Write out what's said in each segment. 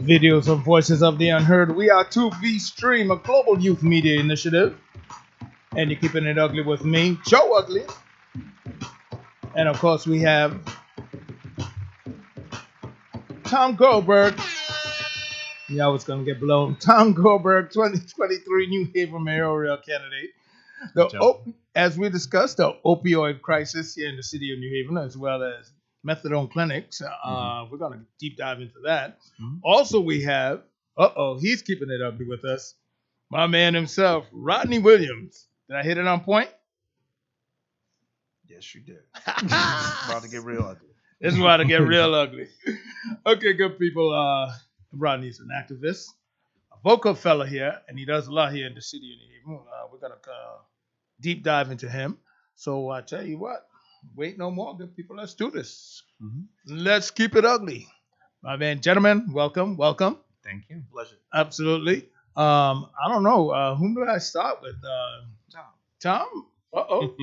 Videos of Voices of the Unheard. We are 2B Stream, a global youth media initiative. And you're keeping it ugly with me, Joe Ugly. And of course, we have Tom Goldberg. Yeah, I was going to get blown. Tom Goldberg, 2023 New Haven mayoral candidate. As we discussed, the opioid crisis here in the city of New Haven, as well as methadone clinics. We're going to deep dive into that. Also, we have, he's keeping it ugly with us, my man himself, Rodney Williams. Did I hit it on point? Yes, you did. About to get real ugly. It's about to get real ugly. Okay, good people. Rodney's an activist, a vocal fella here, and he does a lot here in the city of New Haven. We're going to deep dive into him. So I tell you what, wait no more, good people. Let's do this. Let's keep it ugly. My man, gentlemen, welcome. Thank you. Pleasure. Absolutely. I don't know. Whom do I start with? Tom? Uh-oh.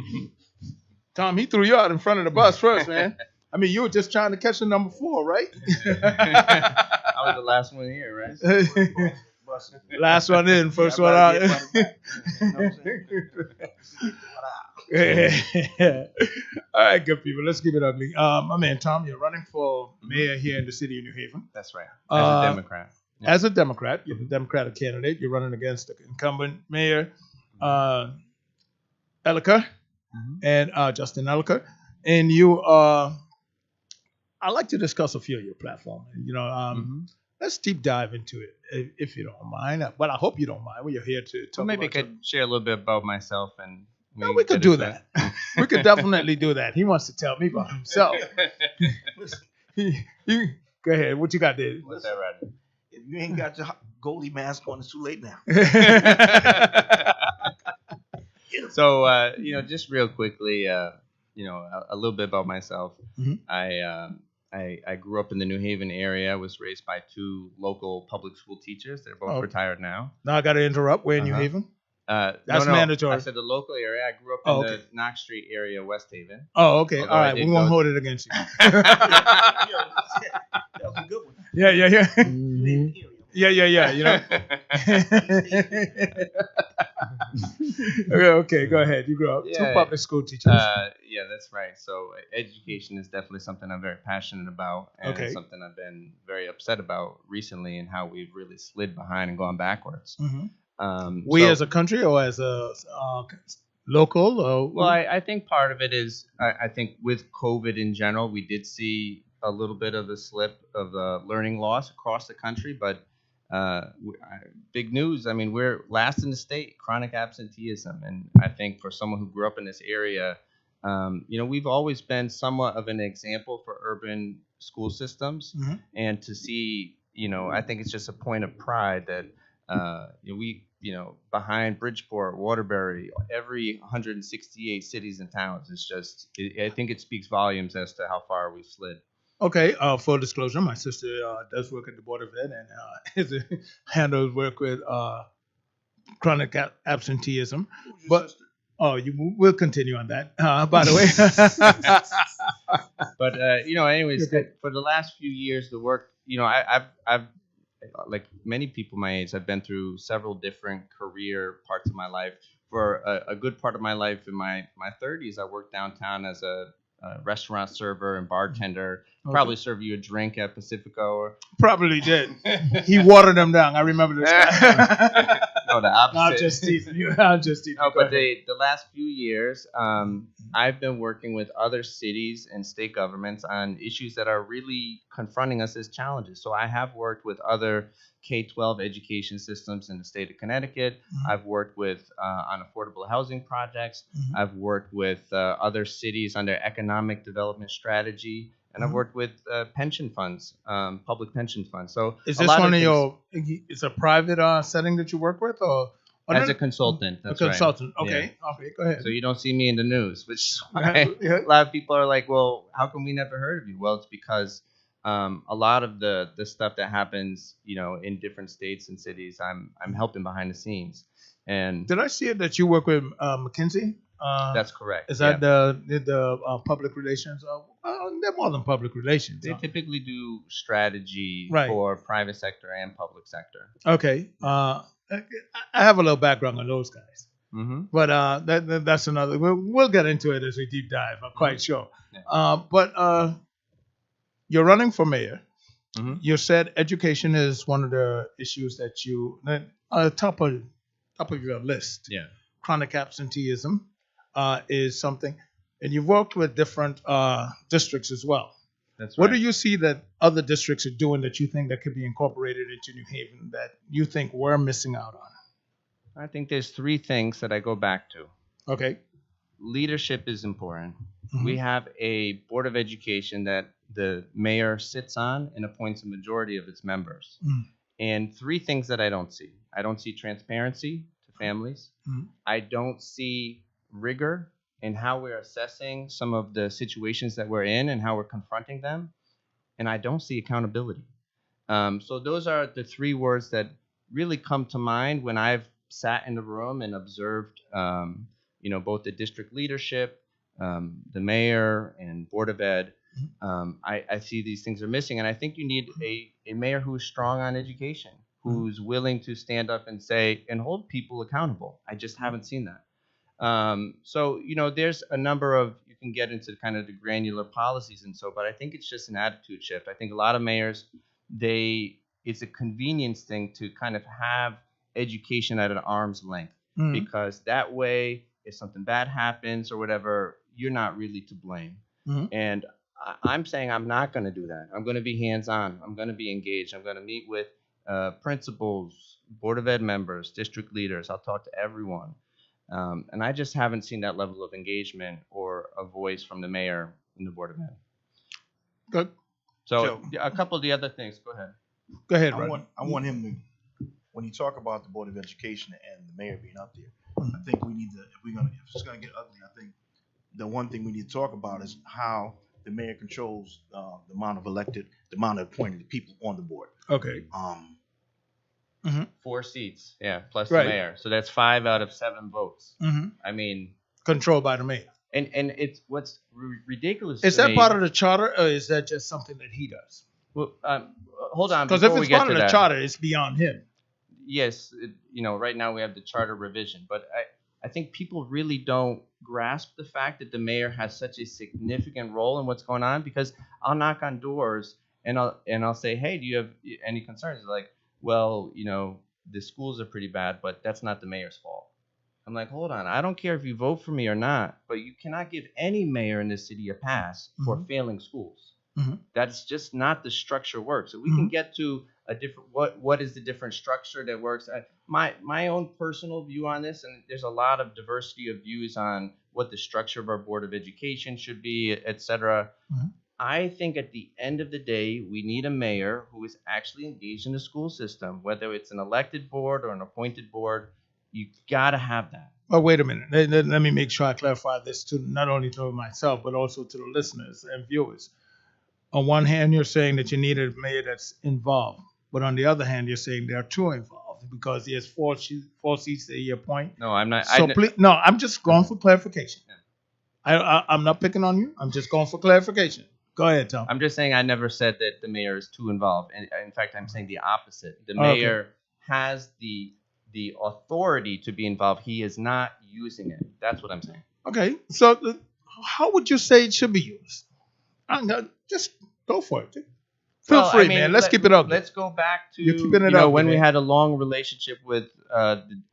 Tom, he threw you out in front of the bus first, man. I mean, you were just trying to catch the number 4, right? I was the last one here, right? Last one in, first one out. All right, good people. Let's keep it ugly. My man, Tom, you're running for mayor here in the city of New Haven. That's right. As a Democrat. Yeah. As a Democrat, you're the Democratic candidate. You're running against the incumbent mayor, Elliker, and Justin Elliker. And you I'd like to discuss a few of your platform. Let's deep dive into it, if you don't mind. Well, I hope you don't mind. Well, you're here to talk. Well, maybe I could share a little bit about myself, and we could do that. We could definitely do that. He wants to tell me about himself. Go ahead. What you got there? What's that, Rodney? If you ain't got your goalie mask on, it's too late now. So, just real quickly, a little bit about myself. I grew up in the New Haven area. I was raised by 2 local public school teachers. They're both retired now. Now I got to interrupt. We're in New Haven? That's mandatory. I said the local area. I grew up in the Knox Street area, West Haven. Oh, okay. All right. We won't hold it against you. That was a good one. Yeah. Yeah. Okay, go ahead. You grew up 2 public school teachers. Yeah, that's right. So education is definitely something I'm very passionate about, and it's something I've been very upset about recently, and how we've really slid behind and gone backwards. As a country or as a local? Well, I think part of it is I think with COVID in general, we did see a little bit of a slip of learning loss across the country, but big news. I mean, we're last in the state, chronic absenteeism. And I think for someone who grew up in this area, we've always been somewhat of an example for urban school systems. And to see, I think it's just a point of pride that we, behind Bridgeport, Waterbury, every 168 cities and towns, it's just, I think it speaks volumes as to how far we've slid. Okay, full disclosure, my sister does work at the Board of Ed and handles work with chronic absenteeism. But we'll continue on that. By the way, but anyways, for the last few years, the work, I've like many people my age, I've been through several different career parts of my life. For a good part of my life in my 30s, I worked downtown as a restaurant server and bartender. Probably serve you a drink at Pacifico. Probably did. He watered them down. I remember this guy. No, the opposite. I'm just teasing you. No, but the last few years, I've been working with other cities and state governments on issues that are really confronting us as challenges. So I have worked with other K-12 education systems in the state of Connecticut. I've worked with on affordable housing projects. I've worked with other cities under economic development strategy. And I've worked with pension funds, public pension funds. So is this one of your? It's a private setting that you work with, or as a consultant? That's a consultant. Right. Okay. Yeah. Okay. Go ahead. So you don't see me in the news, which a lot of people are like, "Well, how come we never heard of you?" Well, it's because A lot of the stuff that happens, in different states and cities, I'm helping behind the scenes, and Did I see it that you work with McKinsey? that's correct. Is Yeah. that the public relations? They're more than public relations. They typically do strategy Right. for private sector and public sector. Okay. I have a little background on those guys, Mm-hmm. but that's another. We'll get into it as we deep dive. I'm quite sure. Yeah. But you're running for mayor. Mm-hmm. You said education is one of the issues that you top of your list. Yeah. Chronic absenteeism is something, and you've worked with different districts as well. That's What right. do you see that other districts are doing that you think that could be incorporated into New Haven that you think we're missing out on? I think there's three things that I go back to. Okay. Leadership is important. Mhm. We have a board of education that the mayor sits on and appoints a majority of its members. Mhm. And three things that I don't see. I don't see transparency to families. Mhm. I don't see rigor in how we're assessing some of the situations that we're in and how we're confronting them. And I don't see accountability. So those are the three words that really come to mind when I've sat in the room and observed, both the district leadership, the mayor, and board of ed. I see these things are missing, and I think you need a mayor who is strong on education, who's willing to stand up and say and hold people accountable. I just haven't seen that. So there's a number of, you can get into kind of the granular policies and so, but I think it's just an attitude shift. I think a lot of mayors, it's a convenience thing to kind of have education at an arm's length, because that way, if something bad happens or whatever, you're not really to blame. And I'm saying I'm not going to do that. I'm going to be hands-on. I'm going to be engaged. I'm going to meet with principals, board of ed members, district leaders. I'll talk to everyone. And I just haven't seen that level of engagement or a voice from the mayor and the board of ed. Good. So a couple of the other things. Go ahead. Go ahead, I Rodney. want him to, when you talk about the Board of Education and the mayor being up there, I think we need to, if it's gonna get ugly, I think the one thing we need to talk about is how the mayor controls the amount of appointed people on the board. Okay. 4 seats, yeah, plus Right. the mayor. So that's 5 out of 7 votes. Mm-hmm. I mean, Controlled by the mayor. and it's what's ridiculous. Is to that me, part of the charter, or is that just something that he does? Well, hold on. Because if before we it's get part to of the that. charter, it's beyond him. Yes, right now we have the charter revision, but I think people really don't grasp the fact that the mayor has such a significant role in what's going on, because I'll knock on doors and I'll say, hey, do you have any concerns? Like, well, the schools are pretty bad, but that's not the mayor's fault. I'm like, hold on, I don't care if you vote for me or not, but you cannot give any mayor in this city a pass for failing schools. That's just not the structure works. So we can get to a different, what is the different structure that works. My own personal view on this, and there's a lot of diversity of views on what the structure of our Board of Education should be, et cetera. I think at the end of the day, we need a mayor who is actually engaged in the school system, whether it's an elected board or an appointed board. You got to have that. Oh, wait a minute. Let me make sure I clarify this to not only to myself, but also to the listeners and viewers. On one hand, you're saying that you need a mayor that's involved. But on the other hand, you're saying there are two involved because there's four seats that you appoint. No, I'm not. So please, no, I'm just going for clarification. Yeah. I'm not picking on you. I'm just going for clarification. Go ahead, Tom. I'm just saying I never said that the mayor is too involved. And in fact, I'm saying the opposite. The mayor has the authority to be involved. He is not using it. That's what I'm saying. Okay. So how would you say it should be used? Just go for it. Feel free, man. Let's keep it up. Let's go back to You're keeping it up, when we man. had a long relationship with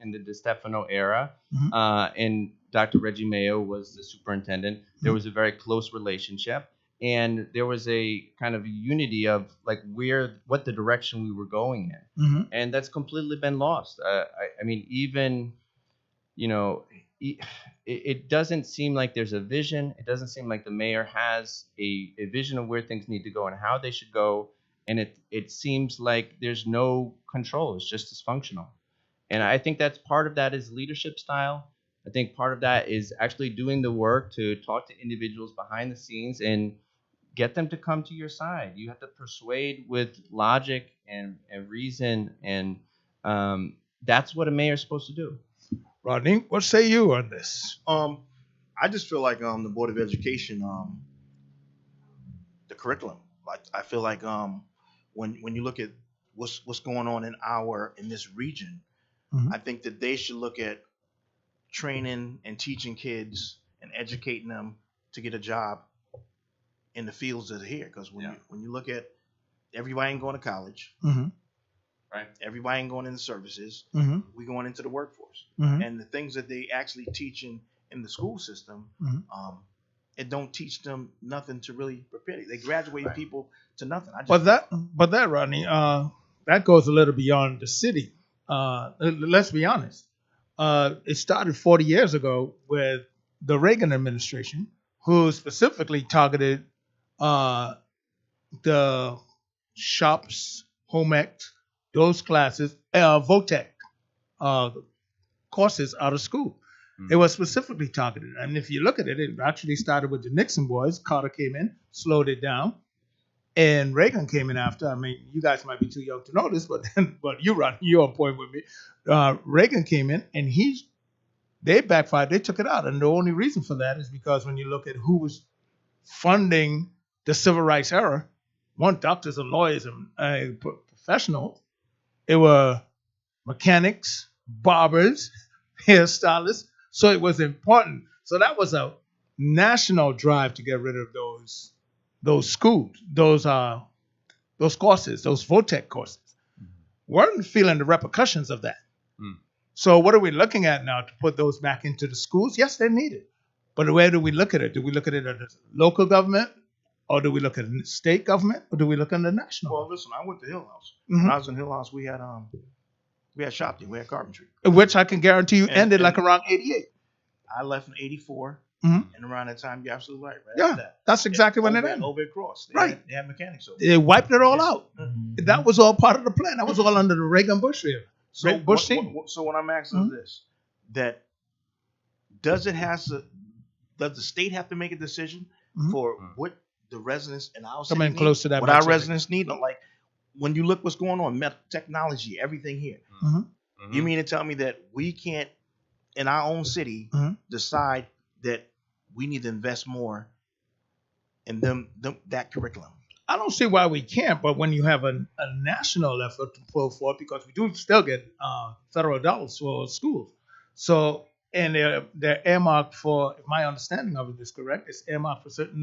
in the DeStefano era, and Dr. Reggie Mayo was the superintendent. There was a very close relationship, and there was a kind of unity of like what the direction we were going in, and that's completely been lost. I mean, even it doesn't seem like there's a vision. It doesn't seem like the mayor has a vision of where things need to go and how they should go. And it seems like there's no control. It's just dysfunctional. And I think that's part of that is leadership style. I think part of that is actually doing the work to talk to individuals behind the scenes and get them to come to your side. You have to persuade with logic and reason, and that's what a mayor's supposed to do. Rodney, what say you on this? I just feel like the Board of Education, the curriculum. Like I feel like when you look at what's going on in this region, I think that they should look at training and teaching kids and educating them to get a job in the fields that are here. Because when you look at everybody ain't going to college, right? Everybody ain't going into services. We going into the workforce, and the things that they actually teaching in the school system, it don't teach them nothing to really prepare. They graduate people to nothing. But that Rodney, that goes a little beyond the city. Let's be honest. It started 40 years ago with the Reagan administration, who specifically targeted the shops, home ec, those classes, VOTEC courses out of school. It was specifically targeted. And if you look at it, it actually started with the Nixon boys. Carter came in, slowed it down. And Reagan came in after. I mean, you guys might be too young to know this, but you're on point with me. Reagan came in, and they backfired. They took it out. And the only reason for that is because when you look at who was funding the civil rights era, one, doctors and lawyers and professionals, it were mechanics, barbers, hairstylists. So it was important. So that was a national drive to get rid of those schools, those courses, those VOTEC courses. Weren't feeling the repercussions of that. So what are we looking at now to put those back into the schools? Yes, they're needed. But where do we look at it? Do we look at it at the local government? Or do we look at the state government? Or do we look at the national? Well, listen, I went to Hill House. When I was in Hill House, we had shop there, we had carpentry. Which I can guarantee you ended like around 88. I left in 84. And around that time, you're absolutely right. Yeah, that's exactly when it ended. Over at Cross. They had mechanics over. They wiped it all out. That was all part of the plan. That was all under the Reagan-Bush era. So what I'm asking is this: that does the state have to make a decision for what the residents in our city need? Close to that. What our residents need? Like when you look what's going on, technology, everything here. You mean to tell me that we can't, in our own city, decide that we need to invest more in that curriculum? I don't see why we can't, but when you have a national effort to pull forward, because we do still get federal dollars for schools. So, and they're earmarked for, if my understanding of it is correct, it's earmarked for certain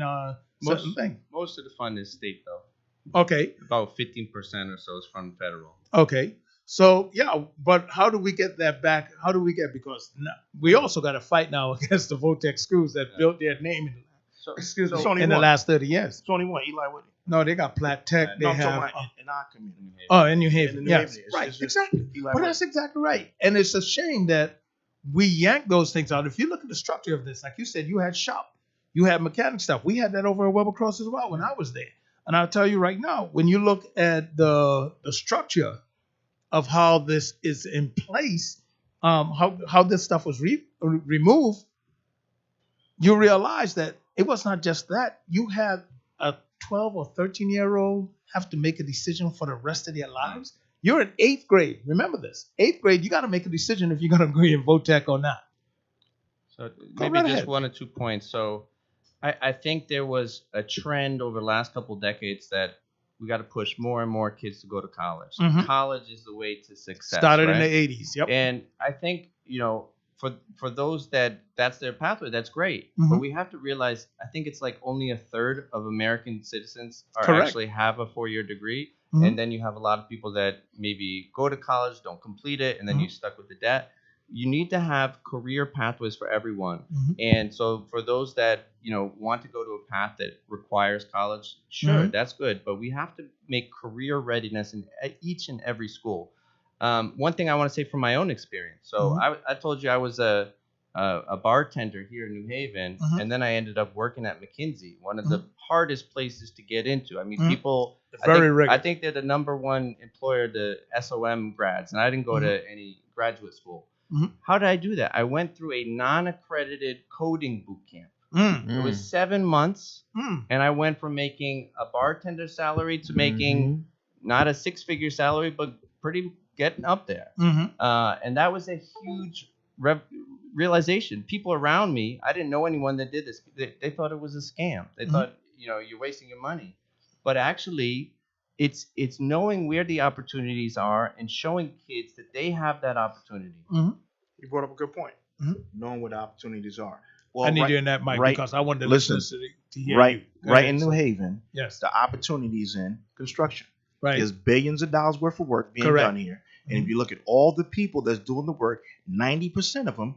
things. Most of the fund is state, though. Okay. About 15% or so is from federal. Okay. So, yeah, but how do we get that back? Because we also got to fight now against the VOTEC schools that built their name in the last 30 years. It's only one, Eli Whitney. No, they got Platt Tech. In our community. In New Haven. Yes, right, exactly. But that's exactly right. And it's a shame that we yank those things out. If you look at the structure of this, like you said, you had shop, you had mechanic stuff. We had that over at Weber Cross as well when I was there. And I'll tell you right now, when you look at the structure of how this is in place, how this stuff was removed, you realize that it was not just that. You had a 12 or 13-year-old have to make a decision for the rest of their lives. You're in 8th grade. Remember this. 8th grade, you got to make a decision if you're going to agree in VOTEC or not. So maybe just ahead. 1 or 2 points. So I think there was a trend over the last couple of decades that we got to push more and more kids to go to college. College is the way to success. Started in the 80s. Yep. And I think, for those that's their pathway, that's great. But we have to realize, I think it's like only a third of American citizens actually have a 4-year degree. And then you have a lot of people that maybe go to college, don't complete it, and then you're stuck with the debt. You need to have career pathways for everyone. And so for those that, want to go to a path that requires college, sure, that's good. But we have to make career readiness in each and every school. One thing I want to say from my own experience. So I told you I was a bartender here in New Haven, and then I ended up working at McKinsey, one of the hardest places to get into. I mean, people, I think they're the number one employer to SOM grads, and I didn't go to any graduate school. How did I do that? I went through a non-accredited coding boot camp. It was 7 months, Mm. and I went from making a bartender salary to making not a six-figure salary, but pretty getting up there. And that was a huge realization. People around me, I didn't know anyone that did this. They thought it was a scam. They thought, you're wasting your money. But actually, it's knowing where the opportunities are and showing kids that they have that opportunity. You brought up a good point. Knowing what the opportunities are. Well, I need you in that mic because I want the listeners to hear you. Right in New Haven, yes, the opportunities in construction. Right. There's billions of dollars worth of work being done here. And if you look at all the people that's doing the work, 90% of them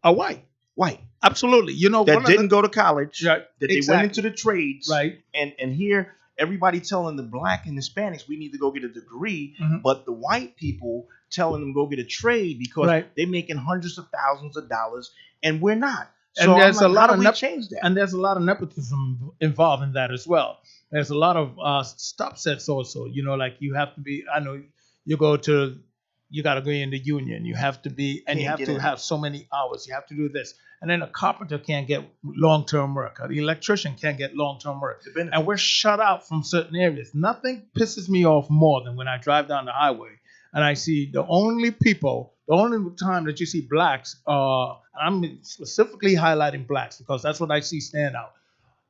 are white. White. Absolutely. That didn't go to college. Right. That they went into the trades. Right. And here, everybody telling the black and Hispanics we need to go get a degree, but the white people telling them go get a trade because they're making hundreds of thousands of dollars, and we're not. And so there's a lot of change that. And there's a lot of nepotism involved in that as well. There's a lot of stop sets also. Like you have to be. I know you got to go in the union. You have to be, and you have to have so many hours. You have to do this, and then a carpenter can't get long-term work. An electrician can't get long-term work, and we're shut out from certain areas. Nothing pisses me off more than when I drive down the highway and I see the only time that you see blacks, I'm specifically highlighting blacks because that's what I see stand out.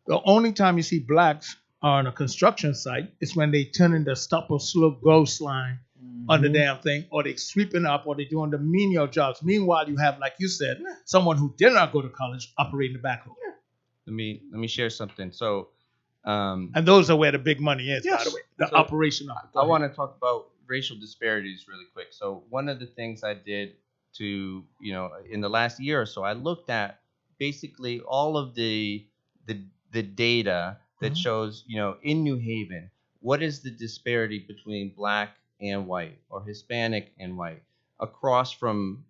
The only time you see blacks on a construction site is when they turn in the stop or slope ghost line on the damn thing, or they sweeping up, or they doing the menial jobs. Meanwhile, you have, like you said, someone who did not go to college operating the backhoe. Let me share something. So, and those are where the big money is, by the way. The operation of it. I want to talk about racial disparities really quick. So one of the things I did to, in the last year or so, I looked at basically all of the data that shows, in New Haven, what is the disparity between black and white or Hispanic and white across from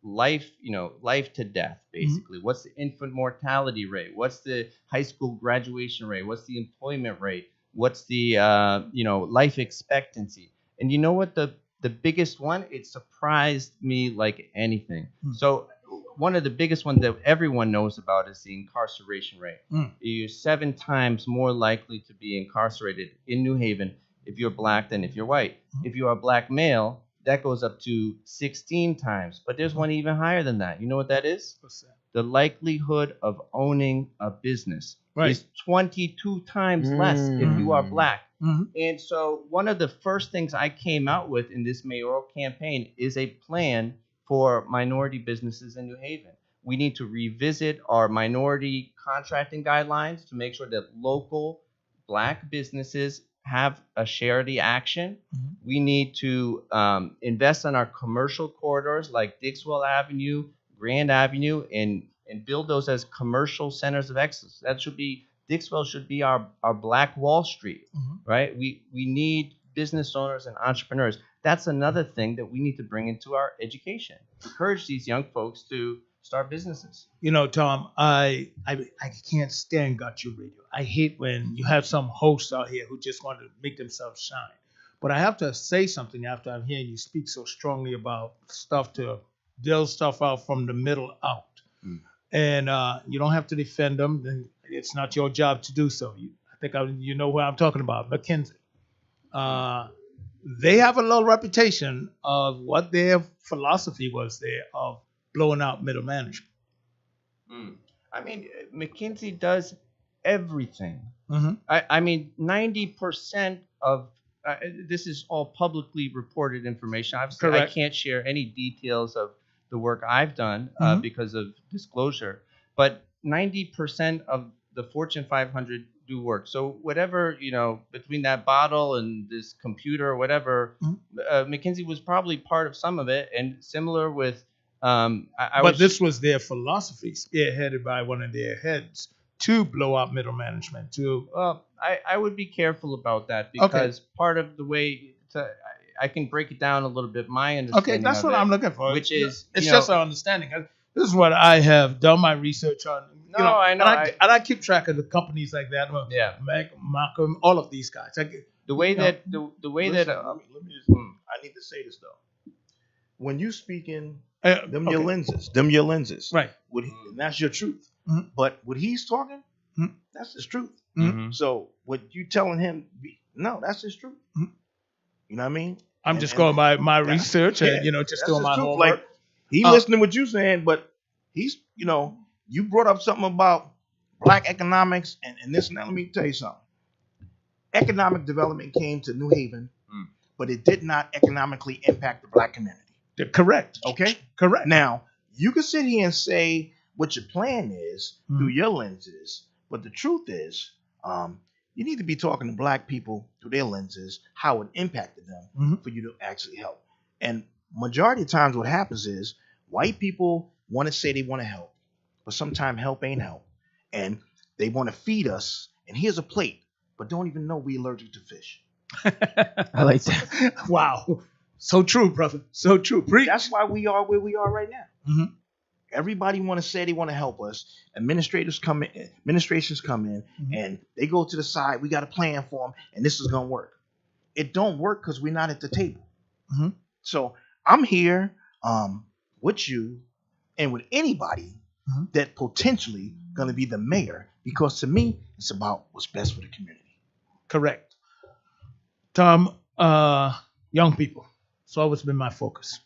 life to death, basically. What's the infant mortality rate? What's the high school graduation rate? What's the employment rate? What's the, life expectancy? And you know what the biggest one? It surprised me like anything. So one of the biggest ones that everyone knows about is the incarceration rate. You're 7 times more likely to be incarcerated in New Haven if you're black than if you're white. If you're a black male, that goes up to 16 times. But there's one even higher than that. You know what that is? What's that? The likelihood of owning a business is 22 times less if you are black. And so one of the first things I came out with in this mayoral campaign is a plan for minority businesses in New Haven. We need to revisit our minority contracting guidelines to make sure that local black businesses have a share of the action. We need to invest in our commercial corridors like Dixwell Avenue, Grand Avenue, and build those as commercial centers of excellence. Dixwell should be our Black Wall Street, right? We need business owners and entrepreneurs. That's another thing that we need to bring into our education. Encourage these young folks to start businesses. Tom, I can't stand Got You Radio. I hate when you have some hosts out here who just want to make themselves shine. But I have to say something after I'm hearing you speak so strongly about stuff to build stuff out from the middle out. And you don't have to defend them. Then it's not your job to do so. You know what I'm talking about. McKinsey. They have a low reputation of what their philosophy was there of blowing out middle management. I mean, McKinsey does everything. I mean, 90% of this is all publicly reported information. Obviously, I can't share any details of the work I've done because of disclosure. But 90% of the Fortune 500 do work. So whatever, between that bottle and this computer or whatever, McKinsey was probably part of some of it. And similar with this was their philosophy, spearheaded by one of their heads to blow out middle management. I would be careful about that because part of the way I can break it down a little bit. My understanding. Okay, that's what I'm looking for. Which is it's just our understanding. This is what I have done my research on. I know. And I keep track of the companies like that. Meg, Malcolm, all of these guys. The way that let me just, I need to say this though. When you speak in your lenses, right? And that's your truth. Mhm. But what he's talking, Mhm. that's his truth. Mhm. So what you telling him, no, that's his truth. Mhm. You know what I mean? I'm just going by my that- research yeah, and just that's doing his my truth. homework. Like he Uh, listening to what you saying, but he's, you brought up something about black economics and this and that. Let me tell you something. Economic development came to New Haven, but it did not economically impact the black community. Correct. Okay? Correct. Now, you can sit here and say what your plan is through your lenses, but the truth is, you need to be talking to black people through their lenses, how it impacted them for you to actually help. And majority of times what happens is white people want to say they want to help, but sometimes help ain't help. And they want to feed us, and here's a plate, but don't even know we're allergic to fish. I like that. Wow. So true, brother. So true. That's why we are where we are right now. Mhm. Everybody want to say they want to help us. Administrations come in, and they go to the side. We got a plan for them, and this is gonna work. It don't work because we're not at the table. So I'm here with you and with anybody that potentially gonna be the mayor, because to me it's about what's best for the community. Correct. Tom, young people. It's always been my focus.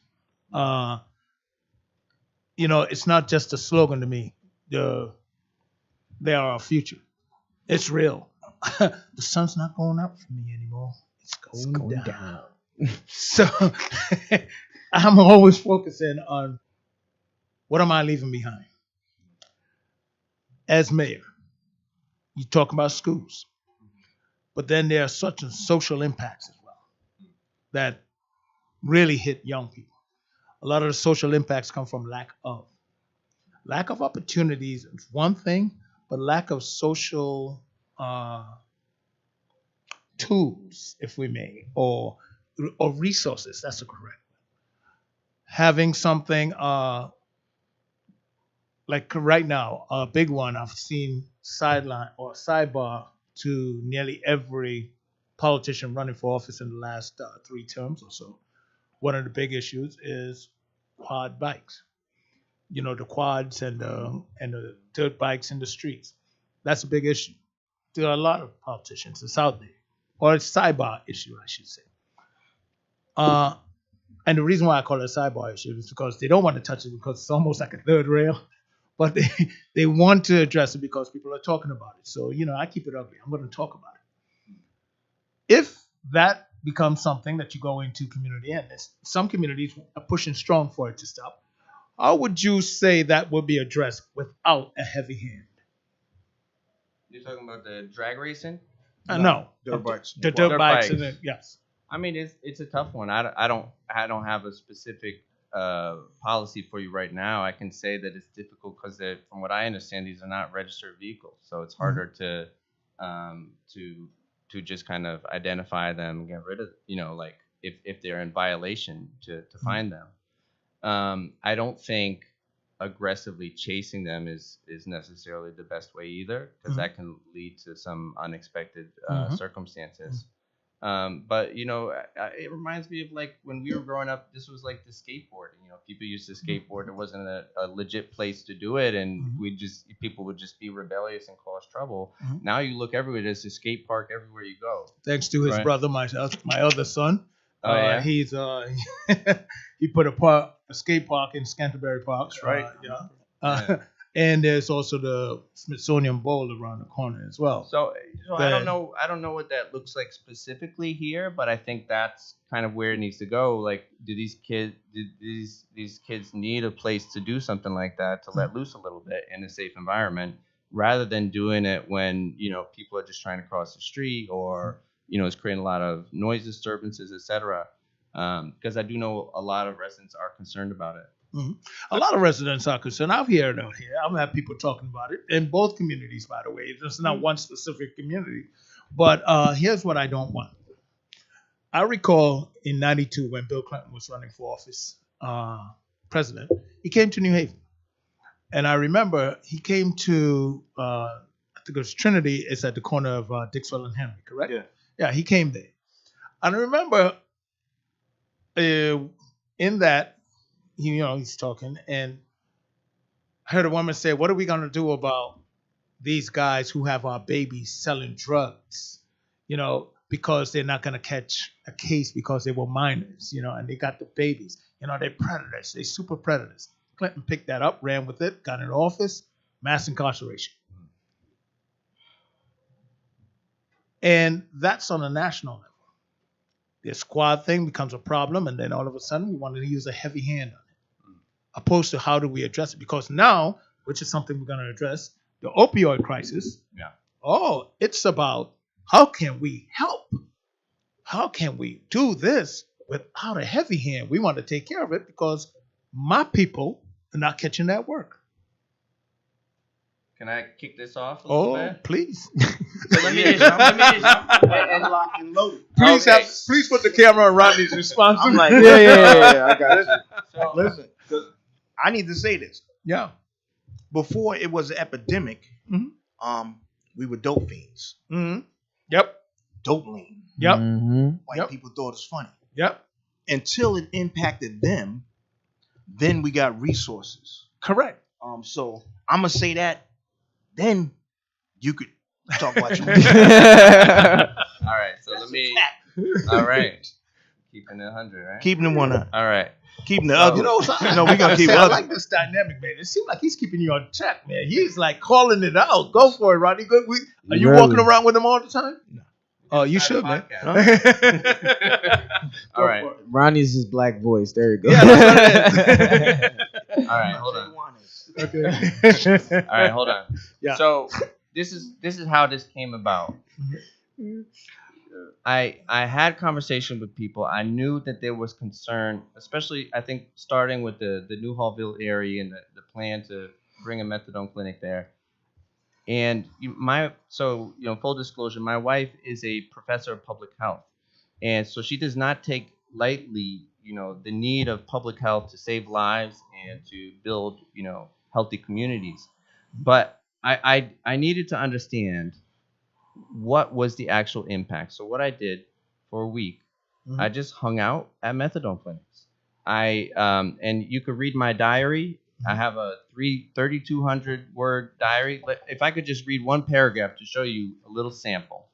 It's not just a slogan to me. They are our future. It's real. The sun's not going up for me anymore. It's going down. So I'm always focusing on what am I leaving behind. As mayor, you talk about schools, but then there are such social impacts as well that really hit young people. A lot of the social impacts come from lack of opportunities is one thing, but lack of social tools, if we may, or resources. That's the correct. Having something like right now, a big one I've seen sideline or sidebar to nearly every politician running for office in the last 3 terms or so. One of the big issues is quad bikes. The quads and the dirt bikes in the streets. That's a big issue. There are a lot of politicians. It's out there, or it's a sidebar issue, I should say. And the reason why I call it a sidebar issue is because they don't want to touch it because it's almost like a third rail, but they want to address it because people are talking about it. So I keep it ugly. I'm going to talk about it. If that becomes something that you go into community, and some communities are pushing strong for it to stop, how would you say that will be addressed without a heavy hand? You're talking about the drag racing? No, dirt bikes. The dirt bikes. bikes. Yes. I mean, it's a tough one. I don't have a specific policy for you right now. I can say that it's difficult because from what I understand, these are not registered vehicles, so it's harder to just kind of identify them, get rid of, like if they're in violation to find them. I don't think aggressively chasing them is necessarily the best way either, because that can lead to some unexpected circumstances. But it reminds me of like when we were growing up. This was like the skateboarding. People used to skateboard. There wasn't a legit place to do it, and people would just be rebellious and cause trouble. Now you look everywhere. There's a skate park everywhere you go. Thanks to his brother, my other son. Oh, yeah? He's he put a skate park in Canterbury Park. Right. And there's also the Smithsonian Bowl around the corner as well. So I don't know what that looks like specifically here, but I think that's kind of where it needs to go. Like, do these kids need a place to do something like that, to let loose a little bit in a safe environment, rather than doing it when people are just trying to cross the street, or it's creating a lot of noise disturbances, etc. Because I do know a lot of residents are concerned about it. A lot of residents are concerned. I've had people talking about it in both communities, by the way. It's not one specific community. But here's what I don't want. I recall in 92 when Bill Clinton was running for office, president, he came to New Haven. And I remember he came to, I think it was Trinity. It's at the corner of Dixwell and Henry, correct? Yeah. Yeah, he came there. And I remember in that, he's talking, and I heard a woman say, "What are we gonna do about these guys who have our babies selling drugs? Because they're not gonna catch a case because they were minors, and they got the babies. They're predators. They're super predators." Clinton picked that up, ran with it, got in office, mass incarceration. And that's on a national level. The squad thing becomes a problem, and then all of a sudden we want to use a heavy hand on it, opposed to how do we address it? Because now, which is something we're going to address, the opioid crisis. Yeah. Oh, it's about how can we help? How can we do this without a heavy hand? We want to take care of it because my people are not catching that work. Can I kick this off a little bit? Please. So let me just Unlock and load. Please put the camera on Rodney's response. I'm like, yeah, I got you. So, listen, 'cause I need to say this. Yeah. Before it was an epidemic, we were dope fiends. Mm-hmm. Yep. Dope lean. Yep. Mm-hmm. White people thought it was funny. Yep. Until it impacted them, then we got resources. Correct. So I'm gonna say that. Then you could talk about your All right, so let me. All right, keeping it 100, right? Keeping it 100. All right. Keeping it ugly. No, we gonna keep it I ugly. like this dynamic, man. It seems like he's keeping you on check, man. He's like calling it out. Go for it, Rodney. Good. Are you Really? walking around with him all the time? No. Oh, you should, man. All right. Ronnie's his black voice. There you go. Yeah, that's what it is. All right, hold on. Okay. All right, hold on. Yeah. So this is how this came about. I had conversation with people. I knew that there was concern, especially I think starting with the New Hallville area and the plan to bring a methadone clinic there. And full disclosure, my wife is a professor of public health, and so she does not take lightly, the need of public health to save lives and to build, healthy communities. But I needed to understand what was the actual impact. So what I did for a week, I just hung out at methadone clinics. And you could read my diary. I have a 3,200 word diary. If I could just read one paragraph to show you a little sample.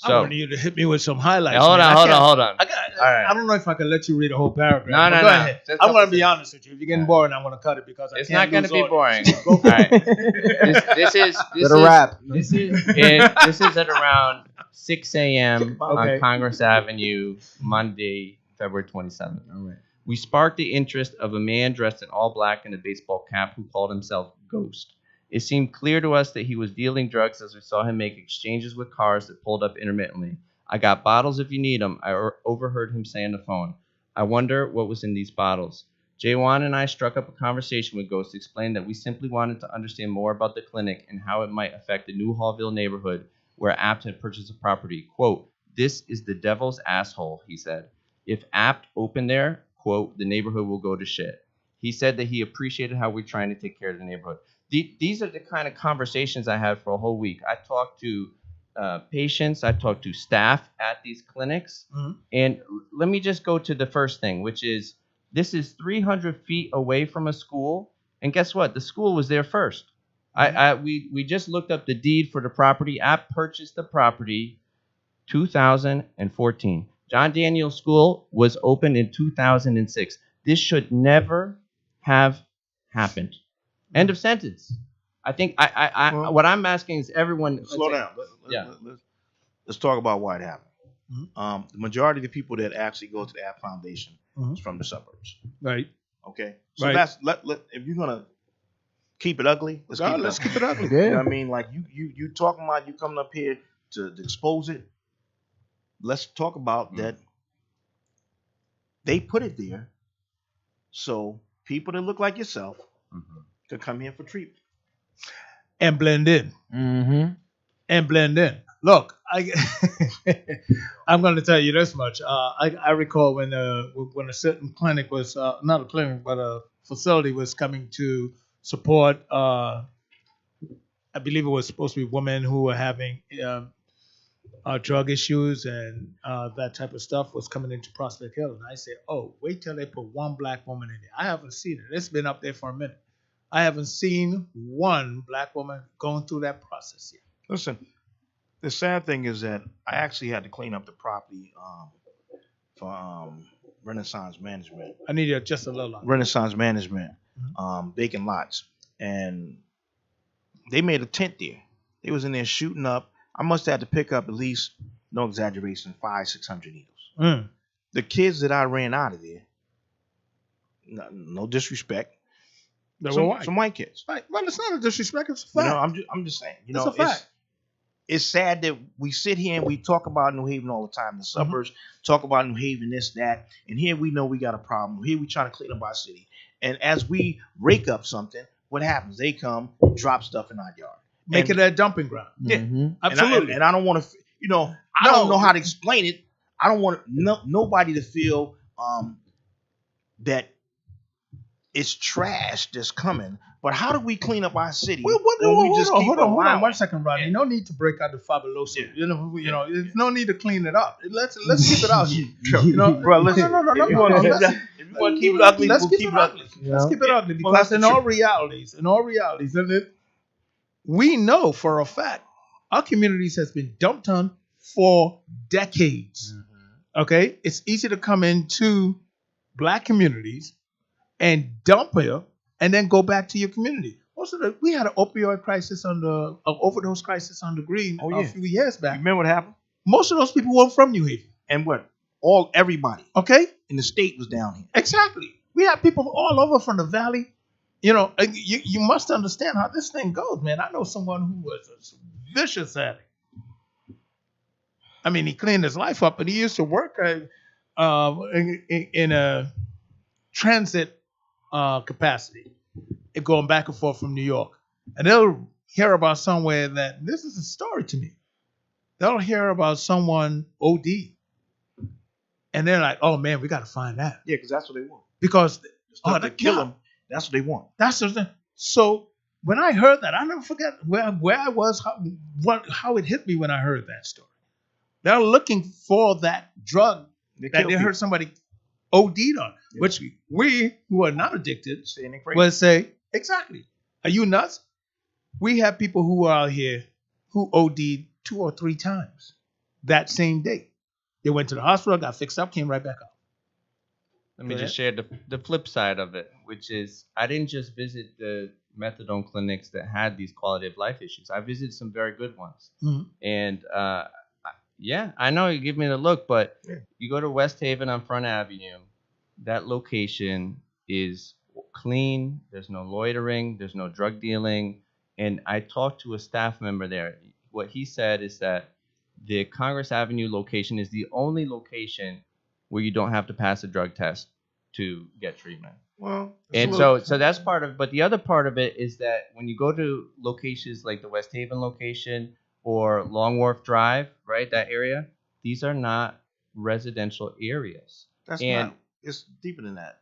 I wanted you to hit me with some highlights. Hold on. All right. I don't know if I can let you read a whole paragraph. No. Go ahead. I'm going to be honest with you. If you're getting boring, I'm going to cut it because it's not going to be boring. Go for it. This is wrap. This is at around 6 a.m. on Congress Avenue, Monday, February 27th. All right. We sparked the interest of a man dressed in all black and a baseball cap who called himself Ghost. It seemed clear to us that he was dealing drugs as we saw him make exchanges with cars that pulled up intermittently. I got bottles if you need them, I overheard him say on the phone. I wonder what was in these bottles. Jaywan and I struck up a conversation with Ghost, explained that we simply wanted to understand more about the clinic and how it might affect the New Hallville neighborhood where Apt had purchased a property. Quote, "This is the devil's asshole," he said. "If Apt opened there, quote, the neighborhood will go to shit." He said that he appreciated how we're trying to take care of the neighborhood. These are the kind of conversations I had for a whole week. I talked to patients. I talked to staff at these clinics. Mm-hmm. And let me just go to the first thing, which is this is 300 feet away from a school. And guess what? The school was there first. Mm-hmm. We just looked up the deed for the property. Apt purchased the property 2014. John Daniel School was opened in 2006. This should never have happened. End of sentence. I think what I'm asking is everyone. Slow down. Let's talk about why it happened. Mm-hmm. The majority of the people that actually go to the App Foundation is from the suburbs. Right. Okay. So that's if you're gonna keep it ugly, let's keep it ugly. Yeah. You know what I mean? Like you talking about you coming up here to expose it. Let's talk about that. They put it there so people that look like yourself could come here for treatment and blend in. Mm-hmm. And blend in. Look, I'm going to tell you this much. I recall when a certain clinic was not a clinic, but a facility was coming to support. I believe it was supposed to be women who were having drug issues and that type of stuff was coming into Prospect Hill. And I said, oh, wait till they put one black woman in there. I haven't seen it. It's been up there for a minute. I haven't seen one black woman going through that process yet. Listen, the sad thing is that I actually had to clean up the property for Renaissance Management. I need you just a little longer. Renaissance Management, vacant lots, and they made a tent there. They was in there shooting up. I must have had to pick up at least, no exaggeration, 500-600 needles. The kids that I ran out of there, no disrespect, some white kids. Right. Well, it's not a disrespect. It's a fact. I'm just saying. It's a fact. It's sad that we sit here and we talk about New Haven all the time. The suburbs talk about New Haven, this, that, and here we know we got a problem. Here we trying to clean up our city. And as we rake up something, what happens? They come, drop stuff in our yard, make it a dumping ground. Yeah, absolutely. And I don't want to, I don't know how to explain it. I don't want nobody to feel that it's trash that's coming. But how do we clean up our city? Hold on 1 second, Rodney. No need to break out the fabuloso. Yeah. There's no need to clean it up. Let's keep it out here. Bro, listen. No. If you want to keep it ugly, let's we'll keep it ugly. Let's keep it ugly because in all realities, we know for a fact our communities has been dumped on for decades. Okay, it's easy to come into black communities and dump here and then go back to your community. We had an opioid crisis overdose crisis on the Green a few years back. Remember what happened? Most of those people weren't from New Haven. And everybody in the state was down here. Exactly. We have people all over from the valley. You must understand how this thing goes, man. I know someone who was a vicious addict. I mean, he cleaned his life up, but he used to work in a transit capacity, going back and forth from New York. And they'll hear about somewhere that, this is a story to me. They'll hear about someone OD. And they're like, oh man, we got to find that. Yeah, because that's what they want. Because they kill them. That's what they want. So when I heard that, I never forget where I was, how it hit me when I heard that story. They're looking for that drug that they heard somebody OD'd on, which we who are not addicted would say, exactly. Are you nuts? We have people who are out here who OD'd 2 or 3 times that same day. They went to the hospital, got fixed up, came right back up. Let me just share the flip side of it, which is I didn't just visit the methadone clinics that had these quality of life issues. I visited some very good ones. And I know you give me the look, but you go to West Haven on Front Avenue, that location is clean. There's no loitering. There's no drug dealing. And I talked to a staff member there. What he said is that the Congress Avenue location is the only location where you don't have to pass a drug test to get treatment. Well, and so that's part of it. But the other part of it is that when you go to locations like the West Haven location or Long Wharf Drive, right, that area, these are not residential areas. It's deeper than that.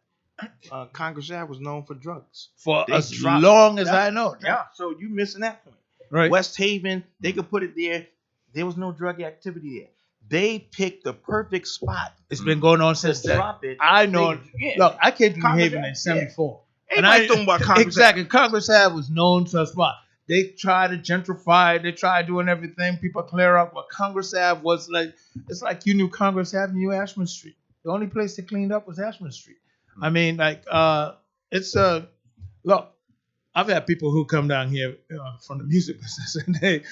Congress Ave was known for drugs. For as long as I know. Yeah, so you missing that point. Right. West Haven, they could put it there. There was no drug activity there. They picked the perfect spot. It's been going on since then. I know. Look, I came to New Haven in '74. And I talking about Congress. Exactly. Congress Ave was known to a spot. They tried to gentrify. They tried doing everything. People clear up. But Congress Ave was it's like you knew Congress Avenue, Ashland Street. The only place they cleaned up was Ashland Street. I mean, look, I've had people who come down here from the music business, and they.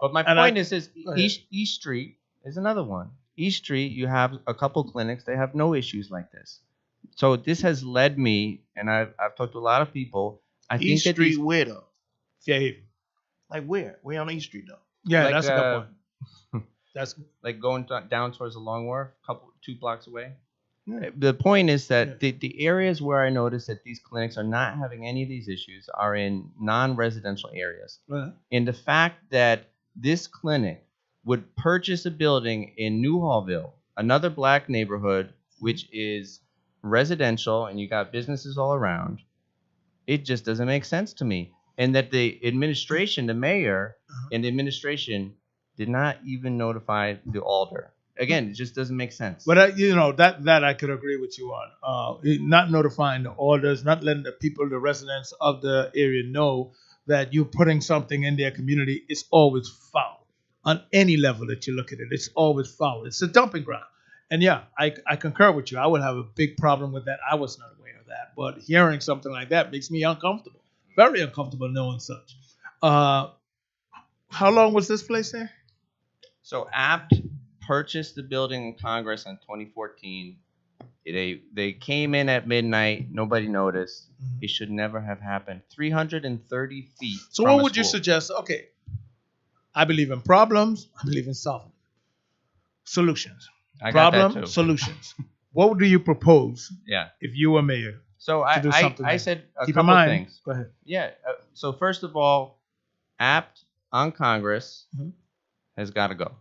But my point is East Street is another one. East Street, you have a couple clinics. They have no issues like this. So this has led me, and I've talked to a lot of people. East Street where though? Yeah. Like where? Where on East Street though? Yeah, that's a good point. That's like going down towards the Long Wharf, 2 blocks away. Yeah. The point is that the areas where I notice that these clinics are not having any of these issues are in non-residential areas. And the fact that this clinic would purchase a building in Newhallville, another black neighborhood, which is residential and you got businesses all around, it just doesn't make sense to me. And that the administration, the mayor and the administration did not even notify the alder. again, it just doesn't make sense. But that I could agree with you on. Not notifying the orders, not letting the people, the residents of the area know that you're putting something in their community is always foul. On any level that you look at it, it's always foul. It's a dumping ground. And yeah, I concur with you. I would have a big problem with that. I was not aware of that. But hearing something like that makes me uncomfortable. Very uncomfortable knowing such. How long was this place there? So Apt purchased the building in Congress in 2014. They came in at midnight. Nobody noticed. Mhm. It should never have happened. 330 feet. So from what a would you school. suggest? Okay, I believe in problems. I believe in solving solutions. I got that Problem too. solutions. What do you propose Yeah. if you were mayor? So do something I there. said a Keep in couple mind. things. Go ahead. Yeah. So first of all, Apt on Congress Mhm. has got to go.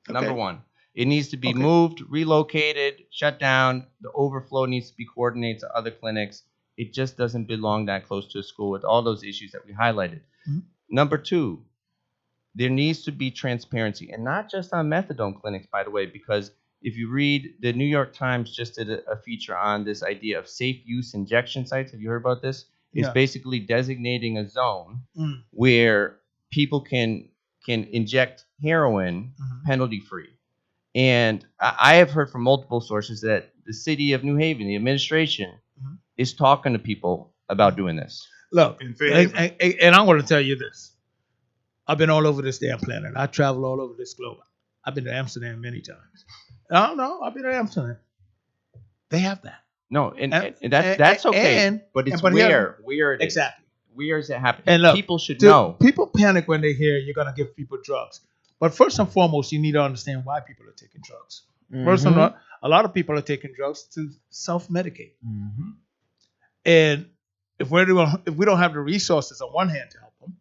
Number Okay. one, it needs to be Okay. moved, relocated, shut down. The overflow needs to be coordinated to other clinics. It just doesn't belong that close to a school with all those issues that we highlighted. Mhm. Number two, there needs to be transparency, and not just on methadone clinics, by the way, because if you read, the New York Times just did a feature on this idea of safe use injection sites. Have you heard about this? It's Yeah. basically designating a zone Mm. where people can inject heroin Mhm. penalty free. And I have heard from multiple sources that the city of New Haven, the administration, Mhm. is talking to people about doing this. Look, In Fairhaven. and I'm going to tell you this. I've been all over this damn planet. I travel all over this globe. I've been to Amsterdam many times. I don't know. I've been to Amsterdam. They have that. No, and And- that's okay. and- but it's but here- where it is. Exactly. Where is it happening? And look, People should Dude, know. People panic when they hear you're going to give people drugs. But first and foremost, you need to understand why people are taking drugs. First of all, a lot of people are taking drugs to self-medicate. Mm-hmm. And if we don't have the resources on one hand to help them,